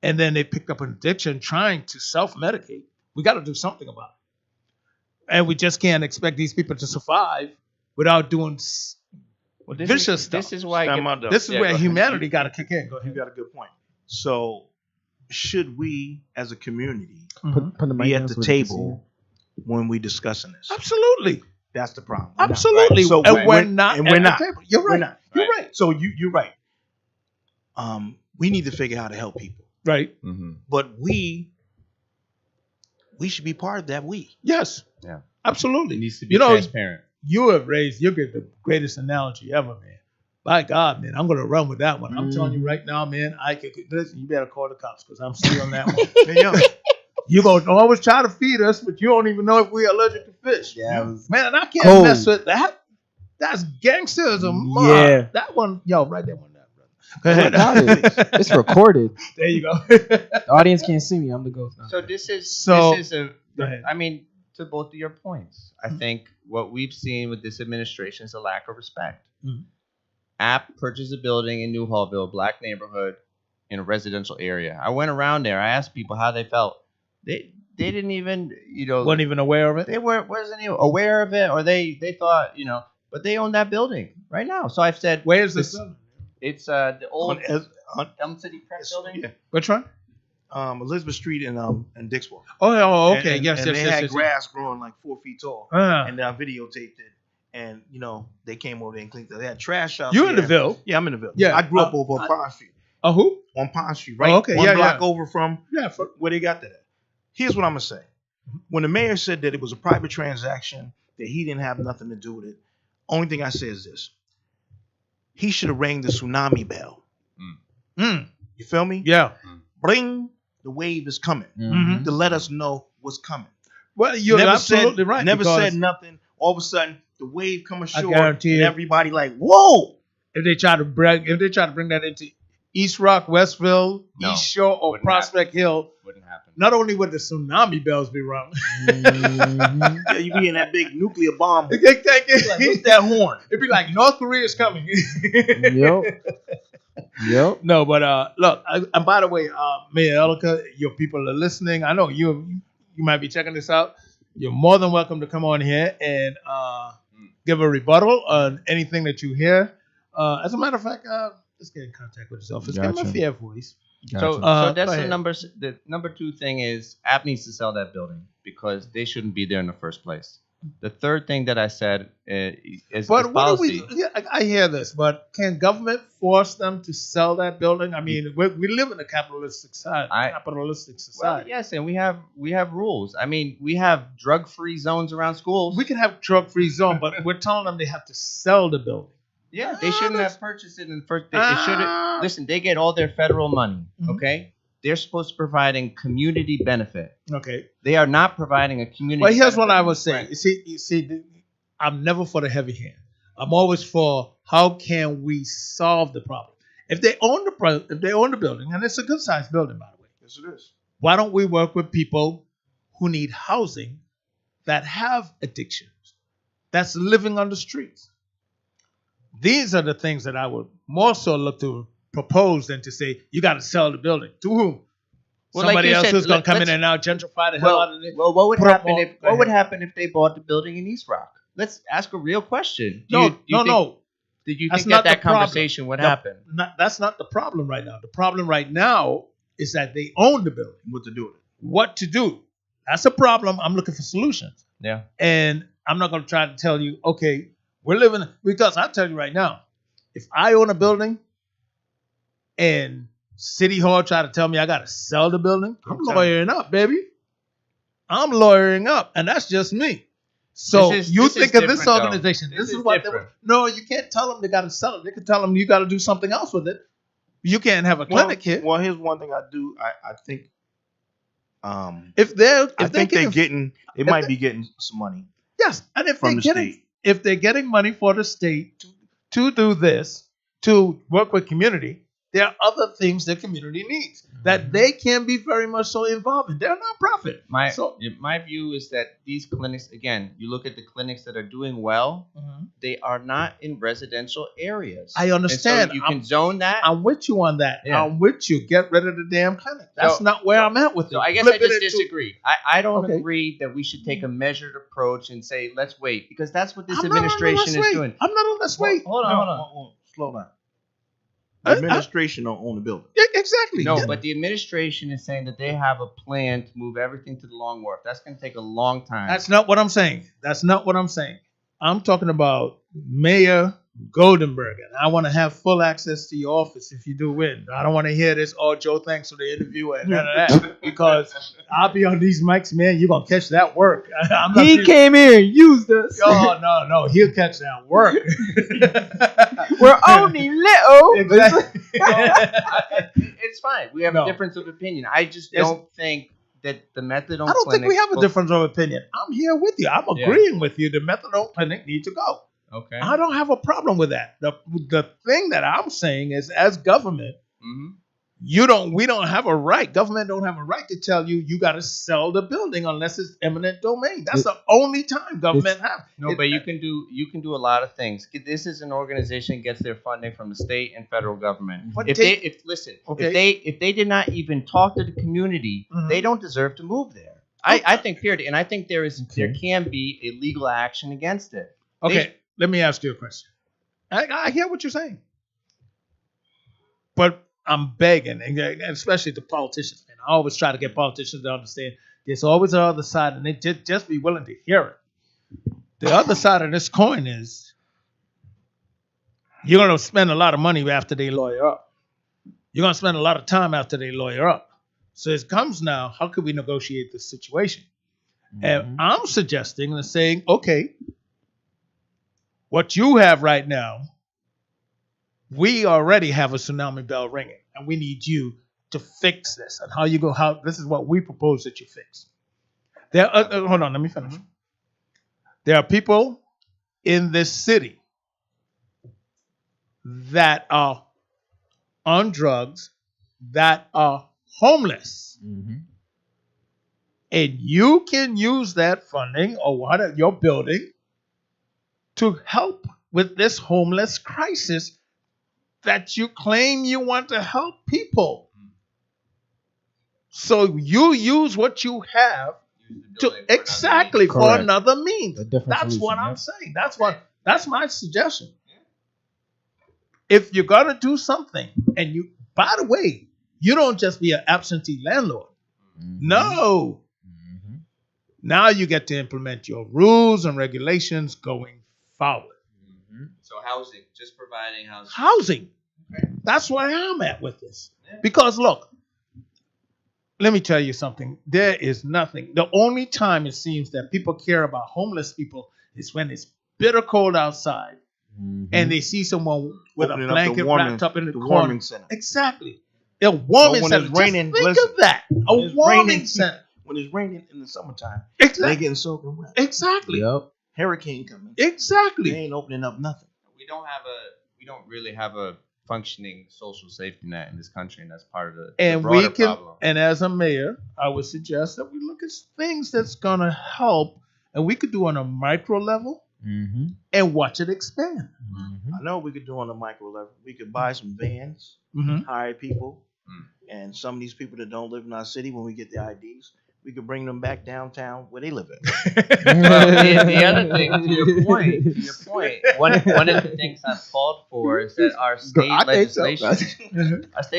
and then they picked up an addiction trying to self-medicate, we got to do something about it. And we just can't expect these people to survive without doing Well, vicious stuff. This is why I Time get, out, though. This is Yeah, where go ahead. humanity got to kick in. Go You ahead. got a good point. So, should we, as a community, Mhm. Put the mic be down at the so we can see table when we discussing this? Absolutely. That's the problem. We're not, Absolutely. right? So And we're- we're not. and we're at the not. table. You're We're right. not. You're Right. right. So you're right. We need to figure out how to help people, Right. but we should be part of that. Yes. Yeah. Absolutely. It needs to be You know, transparent. you give the greatest analogy ever, man. By God, man, I'm gonna run with that one. I'm telling you right now, man. Listen. You better call the cops because I'm stealing that one. Man, yo, You gonna always try to feed us, but you don't even know if we're allergic to fish. Yeah, it was Man, and I can't cold. mess with that. That's gangsterism. Yeah. That one, yo, write that one down, brother. I got it. It's recorded. There you go. The audience can't see me. I'm the ghost now. So this is So- this is a. Go ahead. I mean, to both of your points, I think what we've seen with this administration is a lack of respect. Mhm. App purchased a building in New Hallville, black neighborhood, in a residential area. I went around there. I asked people how they felt. They didn't even Wasn't even aware of it. they wasn't even aware of it, or they thought but they own that building right now. So I've said Where's this? it's the old on Elm City Press building. yeah, Which one? Elizabeth Street in Dixwell. Oh, okay. And, yes, and yes, they yes, had yes, grass growing like 4 feet tall, yes. and I videotaped it. And they came over there and cleaned it. They had trash out You there. in the Ville? Yeah, I'm in the Ville. Yeah. I grew up over on Pond Street. Oh, who? On Pond Street, right? Oh, okay. One Yeah, block yeah. over from Yeah. where they got that at. Here's what I'm gonna say. When the mayor said that it was a private transaction, that he didn't have nothing to do with it, only thing I say is this: he should have rang the tsunami bell. Mm. You feel me? Yeah. Bring the wave is coming Mhm. to let us know what's coming. Well, you're absolutely said, right. Never because said nothing. All of a sudden, the wave come ashore, guarantee and you- everybody like, whoa! if they try to bring that into East Rock, Westville, No, East Shore, or wouldn't Prospect Hill, Wouldn't happen. not only would the tsunami bells be rung, Mhm. Yeah, you be in that big nuclear bomb. it'd Like, what's that horn? be like North Korea is coming. Yep. No, but look, and by the way, Mayor Elica, your people are listening. I know you might be checking this out. You're more than welcome to come on here and give a rebuttal on anything that you hear. As a matter of fact, let's get in contact with his office. Give him a Gotcha. fair voice. So Go that's ahead. the number two thing is App needs to sell that building because they shouldn't be there in the first place. The third thing that I said is But what do policy. we? Yeah, I hear this, but can government force them to sell that building? I mean, we live in a capitalistic society. Well, yes, and we have rules. I mean, we have drug-free zones around schools. We can have drug-free zone, but we're telling them they have to sell the building. Yeah, they shouldn't have purchased it in first. It should listen. They get all their federal money. Mhm. Okay, they're supposed to providing community benefit. Okay. They are not providing a community. Well, here's what benefit. I was saying. You see, I'm never for the heavy hand. I'm always for how can we solve the problem. If they own the building, and it's a good sized building, by the way. Yes, it is. Why don't we work with people who need housing that have addictions, that's living on the streets? These are the things that I would more so look to propose than to say you got to sell the building. To whom? Well, Somebody like you else said, who's going to come in let's- and now gentrify the hell out of it. Well, what would Put 'em happen on- if go what would ahead. happen if they bought the building in East Rock? Let's ask a real question. No. Did you That's think not that the problem. conversation would No, happen? That's not the problem right now. The problem right now is that they own the building. What to do with it? What to do? That's a problem. I'm looking for solutions. Yeah. And I'm not going to try to tell you, okay, we're living, because I'll tell you right now, if I own a building and City Hall try to tell me I got to sell the building, I'm lawyering up, baby. I'm lawyering up, and that's just me. So This you is think of this different, though. organization. This This is is what different. no, you can't tell them they got to sell it. They can tell them you got to do something else with it. You can't have a clinic here. Well, here's one thing I do. I think. If they're They might be getting some money. yes, and if from they're the getting state. if they're getting money for the state to do this, to work with community, there are other things the community needs that they can be very much so involved in. They're a nonprofit. My view is that these clinics, again, you look at the clinics that are doing well, they are not in residential areas. I understand. And so you can zone that. I'm with you on that. Yeah. I'm with you. Get rid of the damn clinic. That's not where I'm at with So it. I guess Flip I just it into- disagree. I don't Okay. agree that we should take a measured approach and say, let's wait, because that's what this I'm not on the administration let's is wait. doing. I'm not on let's wait. Hold on. Slow down. I- Administration don't own the building. Yeah, exactly. No, Yeah. but the administration is saying that they have a plan to move everything to the Long Wharf. That's going to take a long time. That's not what I'm saying. That's not what I'm saying. I'm talking about Mayor Goldenberg, and I want to have full access to your office if you do win. I don't want to hear this, oh, Joe, thanks for the interview and none of that, because I'll be on these mics, man. You're going to catch that work. I'm not He came here and used us. Oh, no. He'll catch that work. We're only little. Exactly. It's fine. We have No. a difference of opinion. I just Yes. don't think that the methadone I don't think we clinic have a difference of opinion. I'm here with you. I'm Yeah. agreeing with you. The methadone clinic needs to go. Okay. I don't have a problem with that. The thing that I'm saying is, as government, hmm we don't have a right. Government don't have a right to tell you got to sell the building unless it's eminent domain. That's the only time government have. No, but you can do a lot of things. This is an organization that gets their funding from the state and federal government. But If they did not even talk to the community, Mhm. they don't deserve to move there. I think period, and I think there can be a legal action against it. Okay, let me ask you a question. I hear what you're saying, but I'm begging, and especially the politicians. And I always try to get politicians to understand there's always the other side, and they just be willing to hear it. The other side of this coin is you're going to spend a lot of money after they lawyer up. You're going to spend a lot of time after they lawyer up. So it comes now, how can we negotiate this situation? And I'm suggesting and saying, okay, what you have right now, we already have a tsunami bell ringing, and we need you to fix this. And this is what we propose that you fix. Hold on, let me finish. There are people in this city that are on drugs, that are homeless. And you can use that funding or your building to help with this homeless crisis that you claim you want to help people. So you use what you have to exactly for Correct. another means. A different That's solution, what yeah. I'm saying. That's my suggestion. If you're gonna do something, and by the way, you don't just be an absentee landlord. Mm-hmm. No. Mm-hmm. Now you get to implement your rules and regulations going forward. Mm-hmm. So housing, just providing housing. Housing. Okay. That's where I'm at with this. Yeah. Because look, let me tell you something. There is nothing. The only time it seems that people care about homeless people is when it's bitter cold outside Mm-hmm. and they see someone with Opening a up the blanket warming- wrapped up in the the corner. warming center. Exactly. A warming when center. it's raining, Just think listen, of that. A when it's warming raining, center. When it's raining in the summertime, they Exactly. getting soaking wet. Exactly. Yep. Hurricane coming. Exactly. They ain't opening up nothing. We don't really have a functioning social safety net in this country, and that's part of the And broader we can, problem. and as a mayor, I would suggest that we look at things that's gonna help, and we could do on a micro level Mm-hmm. and watch it expand. Mm-hmm. I know we could do on a micro level. We could buy some vans, Mm-hmm. hire people, Mm. and some of these people that don't live in our city, when we get the IDs, we could bring them back downtown where they live at. Well, the other thing, to your point, one of the things I've called for is that our state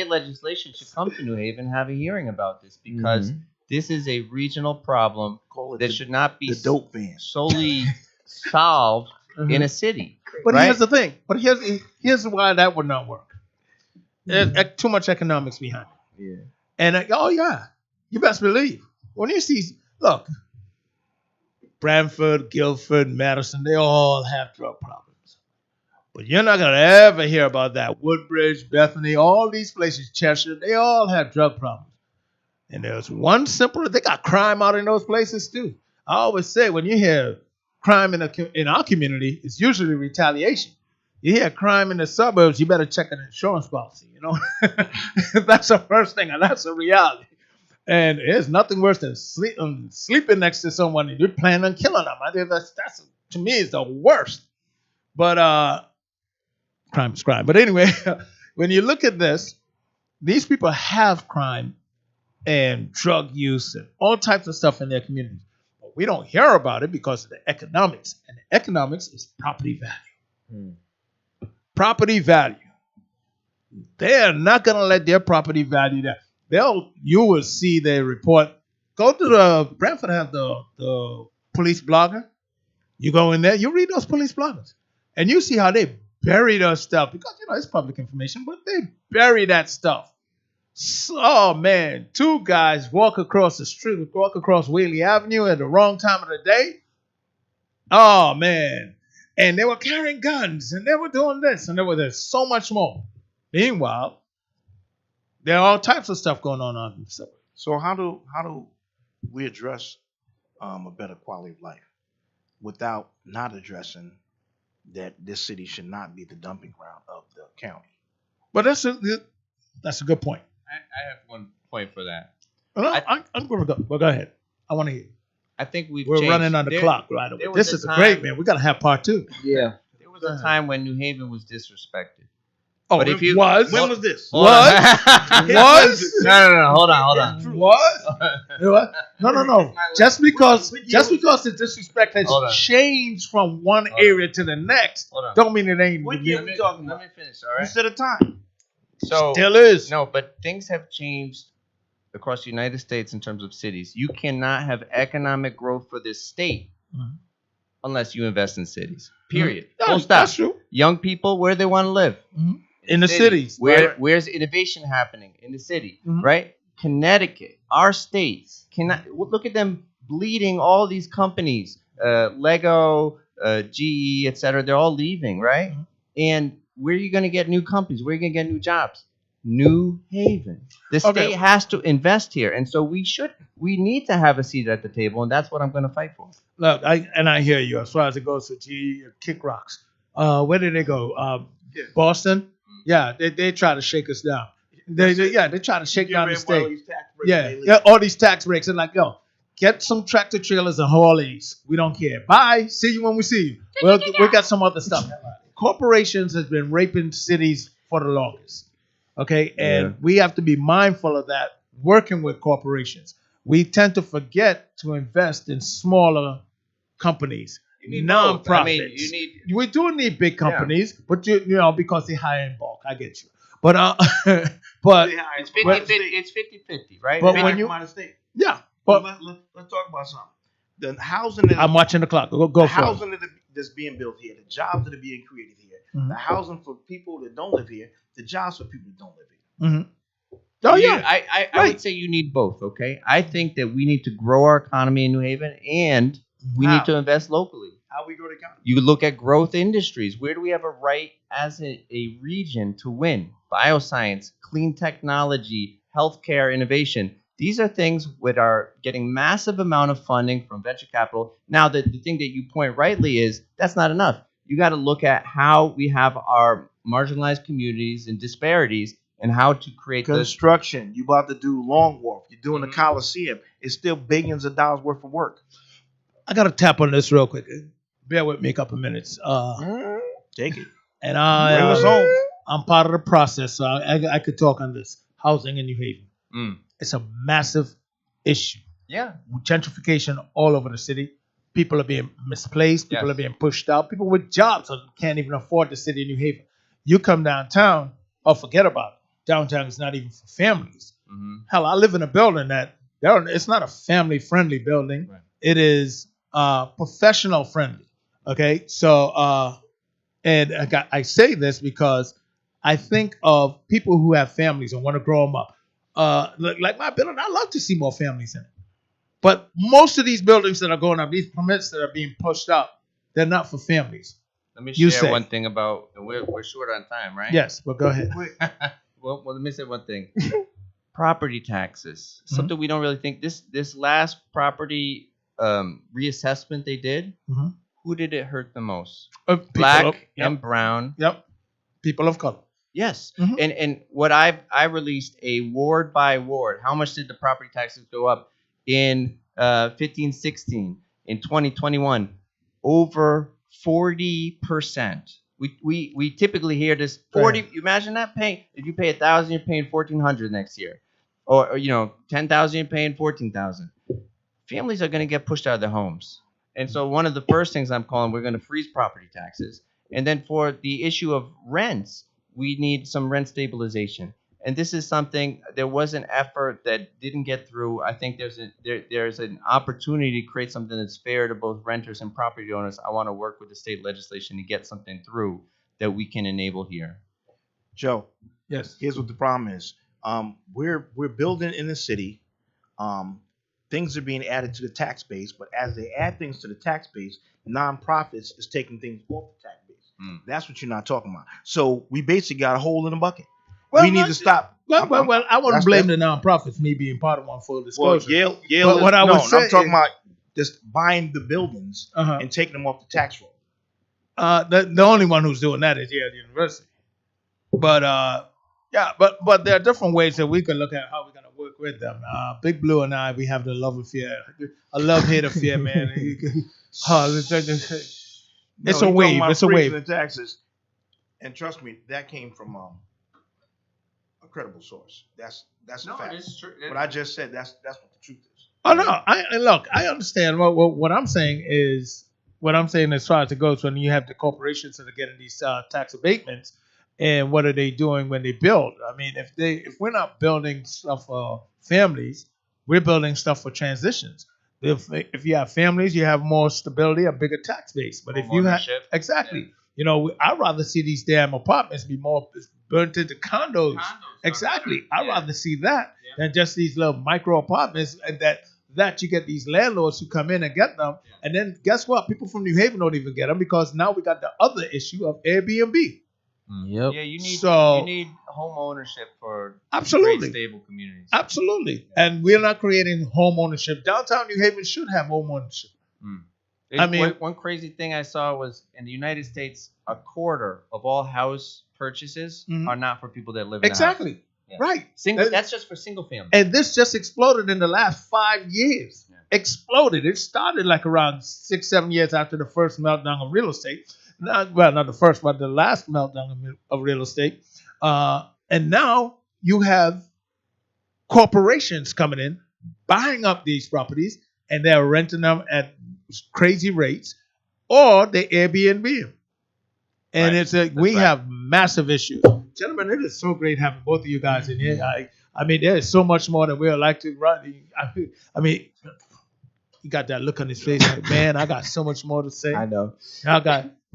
legislation should come to New Haven and have a hearing about this, because this is a regional problem Call it that the, should not be the dope vans. solely solved in a city. But right? here's the thing. But here's why that would not work. There's too much economics behind it. Yeah. And oh yeah, you best believe when you see, look, Brantford, Guilford, Madison, they all have drug problems. But you're not gonna ever hear about that. Woodbridge, Bethany, all these places, Cheshire, they all have drug problems. And there's one simple. They got crime out in those places too. I always say when you hear crime in our community, it's usually retaliation. You hear crime in the suburbs, you better check an insurance policy. You know, that's the first thing, and that's a reality. And there's nothing worse than sleeping next to someone and you're planning on killing them. I think that's to me is the worst. But crime is crime. But anyway, when you look at this, these people have crime and drug use and all types of stuff in their communities. But we don't hear about it because of the economics. And the economics is property value. Property value. They are not going to let their property value down. You will see their report. Go to the Brantford have the police blogger. You go in there, you read those police bloggers, and you see how they bury their stuff because it's public information, but they bury that stuff. So, oh man, two guys walk across the street, walk across Whaley Avenue at the wrong time of the day. Oh man. And they were carrying guns, and they were doing this, and there's so much more. Meanwhile, there are all types of stuff going on in the suburbs. So how do we address a better quality of life without not addressing that this city should not be the dumping ground of the county? But that's a good point. I have one point for that. I'm going to go. Well, go ahead. I want to hear. I think we're running on the clock right away. This is great, man. We got to have part two. Yeah. There was a time when New Haven was disrespected. Oh, but it if you was. When was this? Was? No. Hold on. What? No. Just because the disrespect has changed from one area to the next, don't mean it ain't. What year we talking about? Let me finish. All right. You said a time. So Still is. No, but things have changed across the United States in terms of cities. You cannot have economic growth for this state unless you invest in cities. Period. Full stop. That's true. Young people, where they want to live. In the cities. Where's innovation happening? In the city, right? Connecticut, our state, look at them bleeding all these companies, Lego, GE, etc. They're all leaving, right? And where are you going to get new companies? Where are you going to get new jobs? New Haven. The state has to invest here, and so we need to have a seat at the table, and that's what I'm going to fight for. Look, I hear you as far as it goes to Kick Rocks. Where did they go? Boston. Yeah, they try to shake us down. They try to shake down the state. Yeah, all these tax breaks. And like, get some tractor trailers and haul these. We don't care. Bye. See you when we see you. Well, we got some other stuff. Corporations has been raping cities for the longest. Okay, and we have to be mindful of that working with corporations. We tend to forget to invest in smaller companies, nonprofits. I mean, we do need big companies, but you know because they hire in bulk. I get you. But but It's But 50-50, it's 50-50, right? But when when you you- the state, yeah, but but let's talk about something. The housing I'm watching the clock. Go the for it. housing that's being built here, the jobs that are being created here, Mhm. the housing for people that don't live here, the jobs for people that don't live here. Mm-hmm. Oh yeah. I Right. would say you need both, okay? I think that we need to grow our economy in New Haven and we How? need to invest locally. How we grow the economy? You look at growth industries. Where do we have a right as a region to win? Bioscience, clean technology, healthcare innovation. These are things that are getting massive amount of funding from venture capital. Now, the thing that you point rightly is that's not enough. You got to look at how we have our marginalized communities and disparities and how to create those. Construction. You about to do Long Wharf. You're doing Mhm. the Coliseum. It's still billions of dollars worth of work. I gotta tap on this real quick. Bear with me a couple minutes. Take it. And Bring us I home. I'm part of the process, so I could talk on this. Housing in New Haven. Mm. It's a massive issue. Yeah. Gentrification all over the city. People are being misplaced. People Yes. are being pushed out. People with jobs can't even afford the city of New Haven. You come downtown, forget about it. Downtown is not even for families. Mm-hmm. Hell, I live in a building it's not a family-friendly building. Right. It is professional-friendly. Okay, so and I say this because I think of people who have families and want to grow them up. Like my building, I love to see more families in it. But most of these buildings that are going up, these permits that are being pushed up, they're not for families. Let me You share say. one thing about we're short on time, right? Yes, but go ahead. well, let me say one thing. Property taxes, Mhm. something we don't really think. This last property reassessment they did, Mhm. who did it hurt the most? People Black of- yep, and brown. yep. People of color. Yes. Mhm. And what I released a ward by ward. How much did the property taxes go up in 15-16, in 2021? Over 40%. We typically hear this 40. Right. You imagine that paying, if you pay 1,000, you're paying 1,400 next year, or 10,000, you're paying 14,000. Families are going to get pushed out of their homes, and so one of the first things I'm calling, we're going to freeze property taxes, and then for the issue of rents, we need some rent stabilization. And this is something, there was an effort that didn't get through. I think there's an opportunity to create something that's fair to both renters and property owners. I want to work with the state legislation to get something through that we can enable here. Joe, Yes. here's what the problem is. We're building in the city. Things are being added to the tax base, but as they add things to the tax base, nonprofits is taking things off the tax base. Mm. That's what you're not talking about. So we basically got a hole in the bucket. Well, we need not- to stop. Well, I wouldn't that's- blame the nonprofits, me being part of one, full Well, disclosure. Yale. But what I would say I'm talking is- about just buying the buildings Uh-huh. and taking them off the tax roll. The only one who's doing that is Yale University. But yeah, but there are different ways that we can look at how we're gonna work with them. Big Blue and I, we have the love affair, a love-hate affair, man. It's a wave. It's a wave. The taxes, and trust me, that came from a credible source. That's a fact. true. What I just said, that's what the truth is. Oh no, I understand. What I'm saying is as far as it goes, when you have the corporations that are getting these tax abatements, and what are they doing when they build? I mean, if we're not building stuff for families, we're building stuff for transitions. If you have families, you have more stability, a bigger tax base. But if you have Homeownership. exactly, I'd rather see these damn apartments be more burnt into condos. Exactly, I'd rather see that than just these little micro apartments, and that you get these landlords who come in and get them, and then guess what? People from New Haven don't even get them because now we got the other issue of Airbnb. Yep. Yeah, you So- need home ownership for Absolutely. great, stable communities. Absolutely, and we're not creating home ownership. Downtown New Haven should have home ownership. I mean- one crazy thing I saw was in the United States, a quarter of all house purchases Mhm. are not for people that live in a house. Exactly, Yeah. right. That's just for single family. And this just exploded in the last 5 years. Yeah. Exploded. It started like around 6-7 years after the first meltdown of real estate. Not the first, but the last meltdown of real estate. And now you have corporations coming in, buying up these properties, and they're renting them at crazy rates, or they Airbnb them. And Right. we right. have massive issues. gentlemen, it is so great having both of you guys in here. I mean, there is so much more that we'd like to run. I mean, he got that look on his face like, man, I got so much more to say. I know.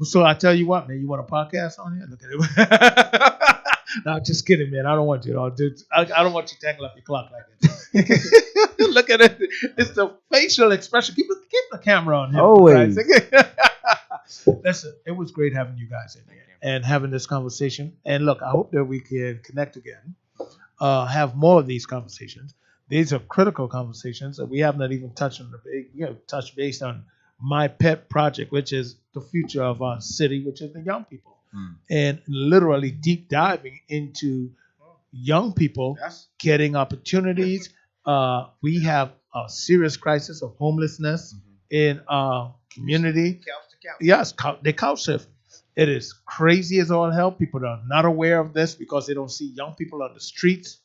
So I tell you what, man, you want a podcast on here? Look at it. No, just kidding, man. I don't want you. I don't want you to tangle up your clock like it. Look at it. It's the facial expression. Keep the camera on him. Always. Listen, it was great having you guys in here and having this conversation. And look, I hope that we can connect again, have more of these conversations. These are critical conversations that we have not even touched on. Touch based on my pet project, which is the future of our city, which is the young people. And literally deep diving into young people getting opportunities. We have a serious crisis of homelessness in our community. Yes, they couch surf. It is crazy as all hell. People are not aware of this because they don't see young people on the streets.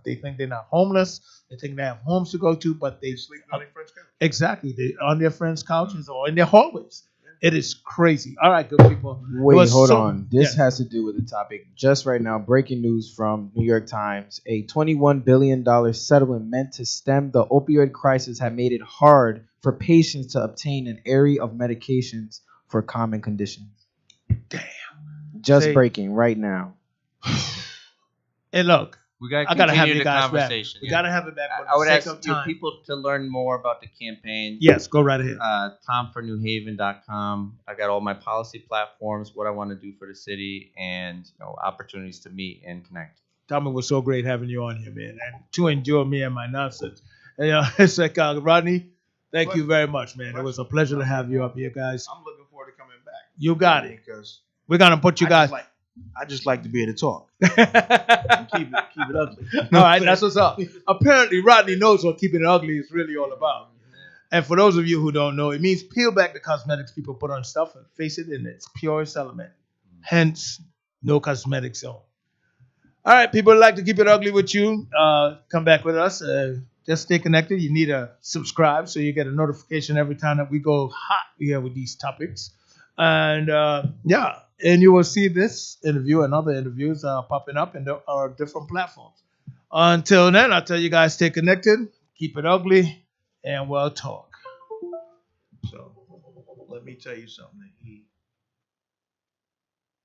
They think they're not homeless. They think they have homes to go to, but they sleep on their friends' couches. Exactly, they on their friends' couches or in their hallways. It is crazy. All right, good people. Wait, hold on. This has to do with the topic. Just right now, breaking news from New York Times. A $21 billion settlement meant to stem the opioid crisis had made it hard for patients to obtain an array of medications for common conditions. Damn. Just breaking right now. And look, I gotta have you guys back. We gotta have it back. I would ask you people to learn more about the campaign. Yes, go right ahead. TomForNewHaven.com. I got all my policy platforms, what I want to do for the city, and opportunities to meet and connect. Tommy, it was so great having you on here, man, and to endure me and my nonsense. And, it's like Rodney, thank you very much, man. It was a pleasure to have you up here, guys. I'm looking forward to coming back. You got it. Because we're gonna put you guys. I just like to be able to talk. And keep it ugly. All right, that's what's up. Apparently, Rodney knows what keeping it ugly is really all about. And for those of you who don't know, it means peel back the cosmetics people put on stuff and face it in its purest element. Hence, no cosmetic zone. All right, people like to keep it ugly with you. Come back with us. Just stay connected. You need to subscribe so you get a notification every time that we go hot here with these topics. And and you will see this interview and other interviews popping up in our different platforms. Until then, I tell you guys, stay connected, keep it ugly, and we'll talk. So let me tell you something.